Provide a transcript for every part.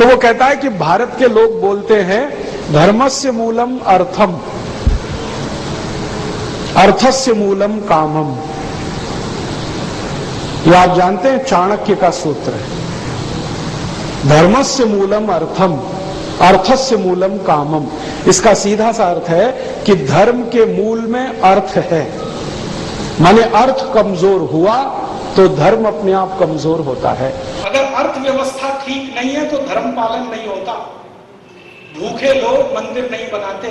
तो वो कहता है कि भारत के लोग बोलते हैं धर्मस्य मूलम अर्थम, अर्थस्य मूलम कामम। ये आप जानते हैं चाणक्य का सूत्र है, धर्मस्य मूलम अर्थम, अर्थस्य मूलम कामम। इसका सीधा सा अर्थ है कि धर्म के मूल में अर्थ है, माने अर्थ कमजोर हुआ तो धर्म अपने आप कमजोर होता है। अगर अर्थव्यवस्था ठीक नहीं है तो धर्म पालन नहीं होता। भूखे लोग मंदिर नहीं बनाते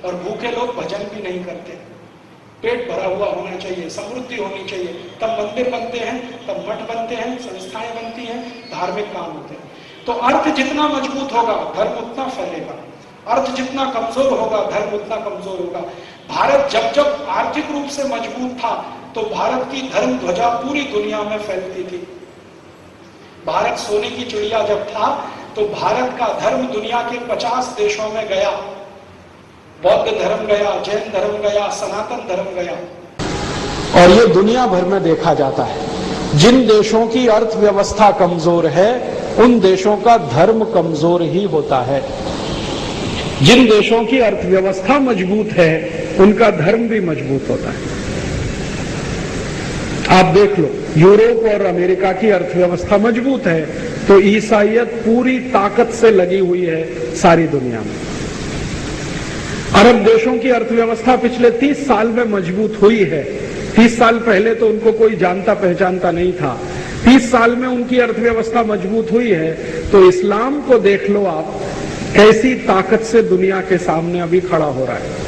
और भूखे लोग भजन भी नहीं करते। पेट भरा हुआ होना चाहिए, समृद्धि होनी चाहिए, तब मंदिर बनते हैं, तब मठ बनते हैं, संस्थाएं बनती हैं, धार्मिक काम होते हैं। तो अर्थ जितना मजबूत होगा धर्म उतना फैलेगा, अर्थ जितना कमजोर होगा धर्म उतना कमजोर होगा। भारत जब जब आर्थिक रूप से मजबूत था तो भारत की धर्म ध्वजा पूरी दुनिया में फैलती थी। भारत सोने की चिड़िया जब था तो भारत का धर्म दुनिया के 50 देशों में गया। बौद्ध धर्म गया, जैन धर्म गया, सनातन धर्म गया। और ये दुनिया भर में देखा जाता है, जिन देशों की अर्थव्यवस्था कमजोर है उन देशों का धर्म कमजोर ही होता है। जिन देशों की अर्थव्यवस्था मजबूत है उनका धर्म भी मजबूत होता है। आप देख लो, यूरोप और अमेरिका की अर्थव्यवस्था मजबूत है तो ईसाईयत पूरी ताकत से लगी हुई है सारी दुनिया में। अरब देशों की अर्थव्यवस्था पिछले 30 साल में मजबूत हुई है। 30 साल पहले तो उनको कोई जानता पहचानता नहीं था, 30 साल में उनकी अर्थव्यवस्था मजबूत हुई है। तो इस्लाम को देख लो आप, कैसी ताकत से दुनिया के सामने अभी खड़ा हो रहा है।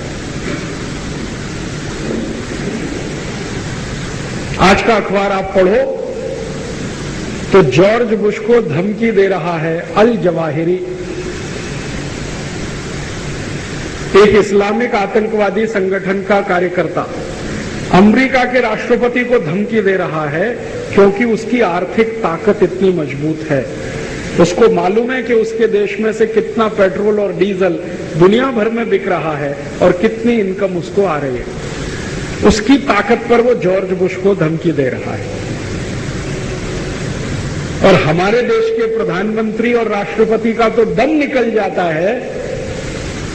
आज का अखबार आप पढ़ो तो जॉर्ज बुश को धमकी दे रहा है अल जवाहिरी, एक इस्लामिक आतंकवादी संगठन का कार्यकर्ता, अमेरिका के राष्ट्रपति को धमकी दे रहा है क्योंकि उसकी आर्थिक ताकत इतनी मजबूत है। उसको मालूम है कि उसके देश में से कितना पेट्रोल और डीजल दुनिया भर में बिक रहा है और कितनी इनकम उसको आ रही है। उसकी ताकत पर वो जॉर्ज बुश को धमकी दे रहा है। और हमारे देश के प्रधानमंत्री और राष्ट्रपति का तो दम निकल जाता है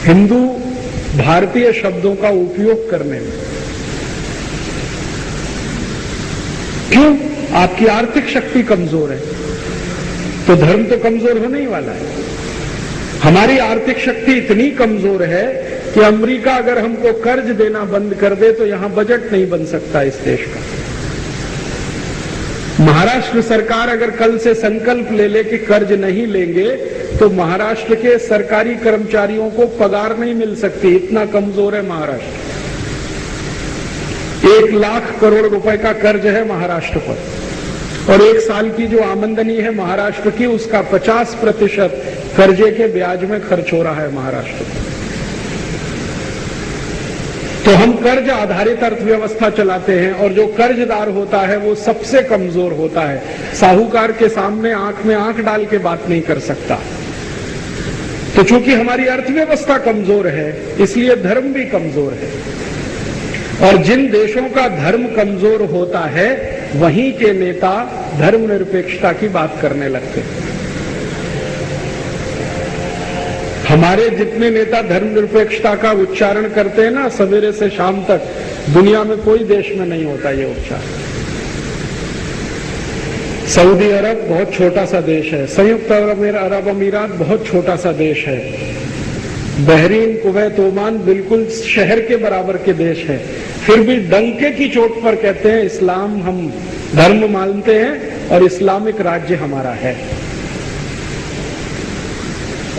हिंदू भारतीय शब्दों का उपयोग करने में। क्यों? आपकी आर्थिक शक्ति कमजोर है तो धर्म तो कमजोर होने ही वाला है। हमारी आर्थिक शक्ति इतनी कमजोर है कि अमेरिका अगर हमको कर्ज देना बंद कर दे तो यहां बजट नहीं बन सकता इस देश का। महाराष्ट्र सरकार अगर कल से संकल्प ले ले कि कर्ज नहीं लेंगे तो महाराष्ट्र के सरकारी कर्मचारियों को पगार नहीं मिल सकती, इतना कमजोर है महाराष्ट्र। 1 लाख करोड़ रुपए का कर्ज है महाराष्ट्र पर और 1 साल की जो आमदनी है महाराष्ट्र की उसका 50% कर्जे के ब्याज में खर्च हो रहा है महाराष्ट्र को। तो हम कर्ज आधारित अर्थव्यवस्था चलाते हैं और जो कर्जदार होता है वो सबसे कमजोर होता है। साहूकार के सामने आंख में आंख डाल के बात नहीं कर सकता। तो चूंकि हमारी अर्थव्यवस्था कमजोर है इसलिए धर्म भी कमजोर है। और जिन देशों का धर्म कमजोर होता है वहीं के नेता धर्मनिरपेक्षता की बात करने लगते हैं। हमारे जितने नेता धर्मनिरपेक्षता का उच्चारण करते हैं ना सवेरे से शाम तक, दुनिया में कोई देश में नहीं होता ये उच्चारण। सऊदी अरब बहुत छोटा सा देश है, संयुक्त अरब अमीरात बहुत छोटा सा देश है, बहरीन, कुवैत, ओमान बिल्कुल शहर के बराबर के देश है, फिर भी डंके की चोट पर कहते हैं इस्लाम हम धर्म मानते हैं और इस्लामिक राज्य हमारा है।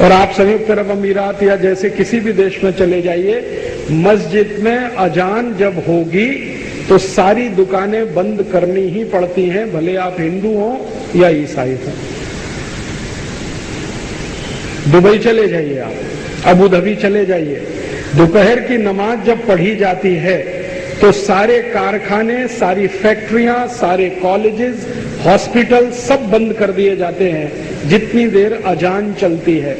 और आप संयुक्त अरब अमीरात या जैसे किसी भी देश में चले जाइए, मस्जिद में अजान जब होगी तो सारी दुकानें बंद करनी ही पड़ती हैं, भले आप हिंदू हो या ईसाई हो। दुबई चले जाइए, आप अबू धाबी चले जाइए, दोपहर की नमाज जब पढ़ी जाती है तो सारे कारखाने, सारी फैक्ट्रियां, सारे कॉलेजेस, हॉस्पिटल सब बंद कर दिए जाते हैं जितनी देर अजान चलती है।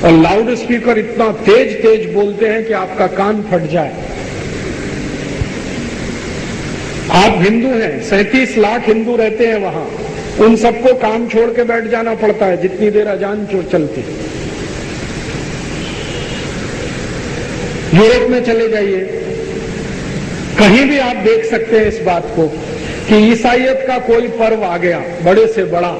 और लाउड स्पीकर इतना तेज तेज बोलते हैं कि आपका कान फट जाए। आप हिंदू हैं, 37 लाख हिंदू रहते हैं वहां, उन सबको काम छोड़ के बैठ जाना पड़ता है जितनी देर अजान चलती। यूरोप में चले जाइए, कहीं भी आप देख सकते हैं इस बात को कि ईसाइयत का कोई पर्व आ गया बड़े से बड़ा,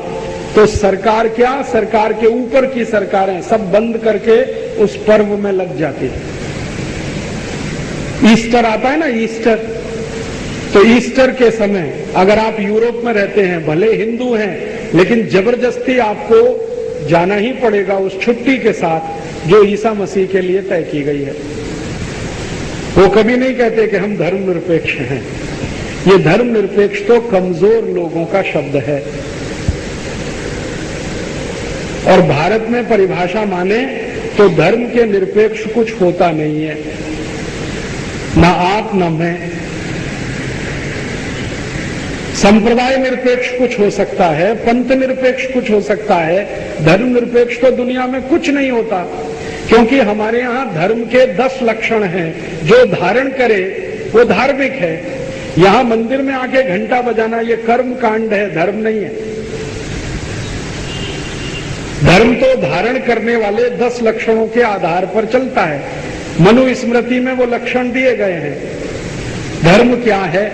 तो सरकार क्या, सरकार के ऊपर की सरकारें सब बंद करके उस पर्व में लग जाती है। ईस्टर आता है ना, ईस्टर, तो ईस्टर के समय अगर आप यूरोप में रहते हैं, भले हिंदू हैं, लेकिन जबरदस्ती आपको जाना ही पड़ेगा उस छुट्टी के साथ जो ईसा मसीह के लिए तय की गई है। वो कभी नहीं कहते कि हम धर्मनिरपेक्ष हैं। ये धर्मनिरपेक्ष तो कमजोर लोगों का शब्द है। और भारत में परिभाषा माने तो धर्म के निरपेक्ष कुछ होता नहीं है, ना आप न मैं। संप्रदाय निरपेक्ष कुछ हो सकता है, पंथ निरपेक्ष कुछ हो सकता है, धर्म निरपेक्ष तो दुनिया में कुछ नहीं होता, क्योंकि हमारे यहां धर्म के 10 लक्षण हैं। जो धारण करे वो धार्मिक है। यहां मंदिर में आके घंटा बजाना ये कर्म कांड है, धर्म नहीं है। धर्म तो धारण करने वाले 10 लक्षणों के आधार पर चलता है। मनुस्मृति में वो लक्षण दिए गए हैं। धर्म क्या है?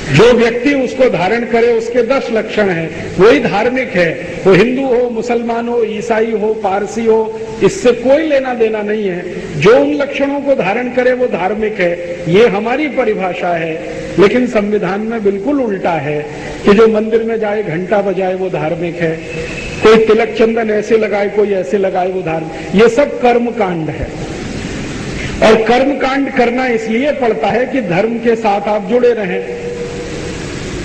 जो व्यक्ति उसको धारण करे उसके 10 लक्षण हैं, वही धार्मिक है। वो हिंदू हो, मुसलमान हो, ईसाई हो, पारसी हो, इससे कोई लेना देना नहीं है। जो उन लक्षणों को धारण करे वो धार्मिक है। ये हमारी परिभाषा है, लेकिन संविधान में बिल्कुल उल्टा है कि जो मंदिर में जाए घंटा बजाए वो धार्मिक है, कोई तिलक चंदन ऐसे लगाए कोई ऐसे लगाए वो धार्मिक। ये सब कर्म कांड है। और कर्म कांड करना इसलिए पड़ता है कि धर्म के साथ आप जुड़े रहें।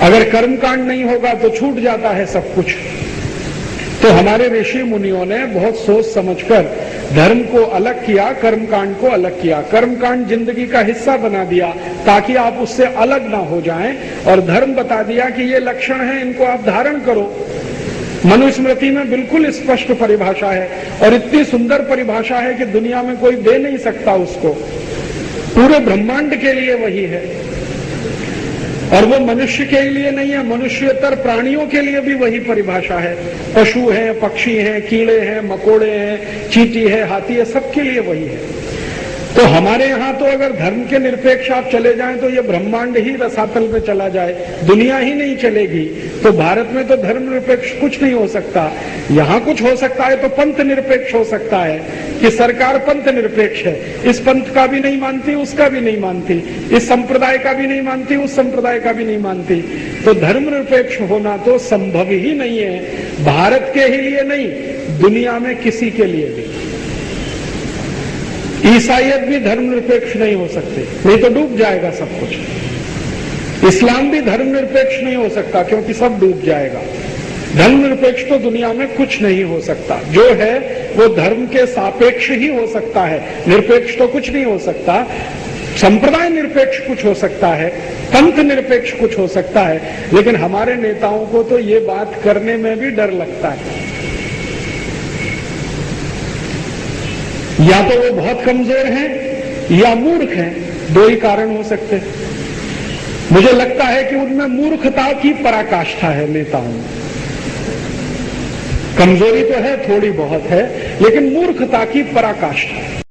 अगर कर्मकांड नहीं होगा तो छूट जाता है सब कुछ। तो हमारे ऋषि मुनियों ने बहुत सोच समझकर धर्म को अलग किया, कर्मकांड को अलग किया। कर्मकांड जिंदगी का हिस्सा बना दिया ताकि आप उससे अलग ना हो जाएं, और धर्म बता दिया कि ये लक्षण हैं, इनको आप धारण करो। मनुस्मृति में बिल्कुल स्पष्ट परिभाषा है, और इतनी सुंदर परिभाषा है कि दुनिया में कोई दे नहीं सकता उसको। पूरे ब्रह्मांड के लिए वही है, और वो मनुष्य के लिए नहीं है, मनुष्यतर प्राणियों के लिए भी वही परिभाषा है। पशु हैं, पक्षी हैं, कीड़े हैं, मकोड़े हैं, चींटी है, हाथी है, सबके लिए वही है। तो हमारे यहाँ तो अगर धर्म के निरपेक्ष आप चले जाएं तो ये ब्रह्मांड ही रसातल में चला जाए, दुनिया ही नहीं चलेगी। तो भारत में तो धर्म निरपेक्ष कुछ नहीं हो सकता। यहाँ कुछ हो सकता है तो पंथ निरपेक्ष हो सकता है कि सरकार पंथ निरपेक्ष है, इस पंथ का भी नहीं मानती, उसका भी नहीं मानती, इस संप्रदाय का भी नहीं मानती, उस संप्रदाय का भी नहीं मानती। तो धर्म निरपेक्ष होना तो संभव ही नहीं है, भारत के ही लिए नहीं, दुनिया में किसी के लिए भी। ईसाइयत भी धर्मनिरपेक्ष नहीं हो सकते, नहीं तो डूब जाएगा सब कुछ। इस्लाम भी धर्मनिरपेक्ष नहीं हो सकता क्योंकि सब डूब जाएगा। धर्मनिरपेक्ष तो दुनिया में कुछ नहीं हो सकता। जो है वो धर्म के सापेक्ष ही हो सकता है, निरपेक्ष तो कुछ नहीं हो सकता। संप्रदाय निरपेक्ष कुछ हो सकता है, पंथ निरपेक्ष कुछ हो सकता है, लेकिन हमारे नेताओं को तो ये बात करने में भी डर लगता है। या तो वो बहुत कमजोर हैं या मूर्ख हैं, दो ही कारण हो सकते हैं। मुझे लगता है कि उनमें मूर्खता की पराकाष्ठा है नेताओं में। कमजोरी तो है, थोड़ी बहुत है, लेकिन मूर्खता की पराकाष्ठा है।